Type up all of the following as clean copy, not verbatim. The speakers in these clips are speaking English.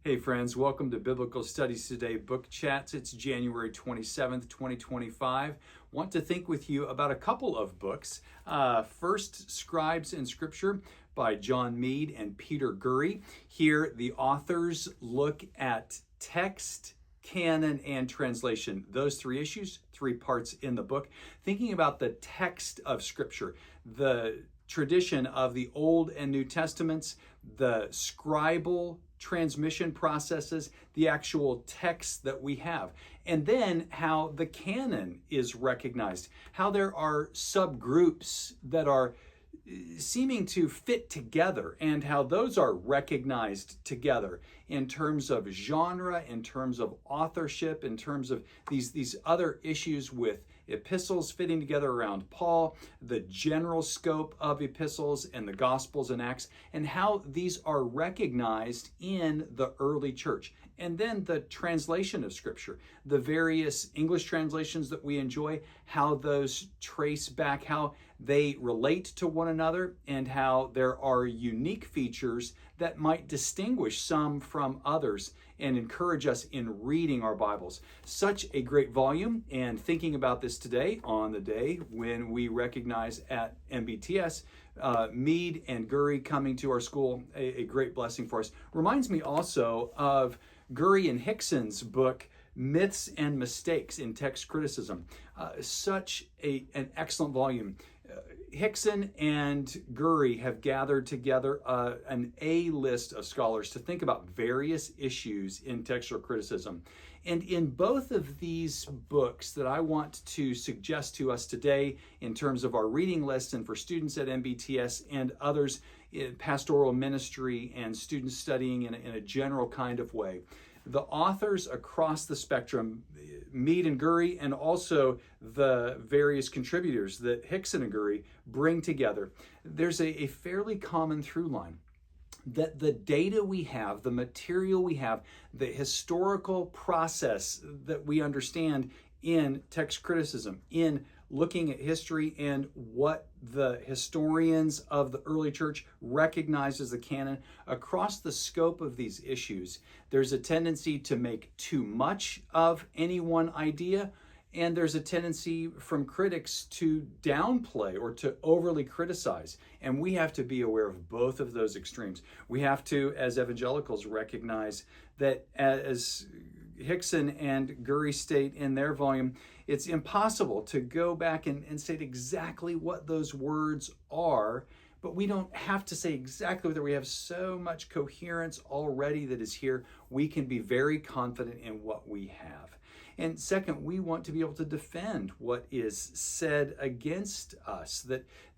Hey friends, welcome to Biblical Studies Today Book Chats. It's January 27th, 2025. Want to think with you about a couple of books. First, Scribes in Scripture by John Mead and Peter Gurry. Here, the authors look at text, canon, and translation. Those three issues, three parts in the book. Thinking about the text of Scripture, the tradition of the Old and New Testaments, the scribal transmission processes, the actual text that we have, and then how the canon is recognized, how there are subgroups that are seeming to fit together, and how those are recognized together in terms of genre, in terms of authorship, in terms of these other issues with epistles fitting together around Paul, the general scope of epistles and the Gospels and Acts, and how these are recognized in the early church. And then the translation of Scripture, the various English translations that we enjoy, how those trace back, how they relate to one another, and how there are unique features that might distinguish some from others and encourage us in reading our Bibles. Such a great volume, and thinking about this today on the day when we recognize at MBTS Mead and Gurry coming to our school, a great blessing for us. Reminds me also of Gurry and Hickson's book, Myths and Mistakes in Text Criticism. Such an excellent volume. Hickson and Gurry have gathered together an A-list of scholars to think about various issues in textual criticism. And in both of these books that I want to suggest to us today in terms of our reading list and for students at MBTS and others in pastoral ministry and students studying in a general kind of way, the authors across the spectrum, Mead and Gurry, and also the various contributors that Hickson and Gurry bring together, there's a fairly common through line. That the data we have, the material we have, the historical process that we understand in text criticism, in looking at history and what the historians of the early church recognize as the canon, across the scope of these issues, there's a tendency to make too much of any one idea, and there's a tendency from critics to downplay or to overly criticize. And we have to be aware of both of those extremes. We have to, as evangelicals, recognize that, as Hickson and Gurry state in their volume, it's impossible to go back and state exactly what those words are, but we don't have to say exactly whether we have so much coherence already that is here. We can be very confident in what we have. And second, we want to be able to defend what is said against us,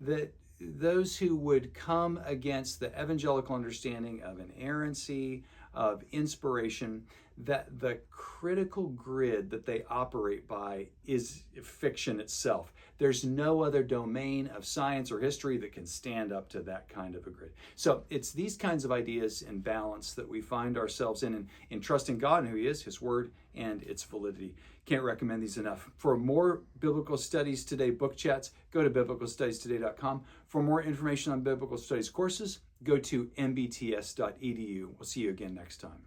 that those who would come against the evangelical understanding of inerrancy, of inspiration, that the critical grid that they operate by is fiction itself. There's no other domain of science or history that can stand up to that kind of a grid. So it's these kinds of ideas and balance that we find ourselves in trusting God and who He is, His Word, and its validity. Can't recommend these enough. For more Biblical Studies Today book chats, go to biblicalstudiestoday.com. For more information on Biblical Studies courses, go to mbts.edu. We'll see you again next time.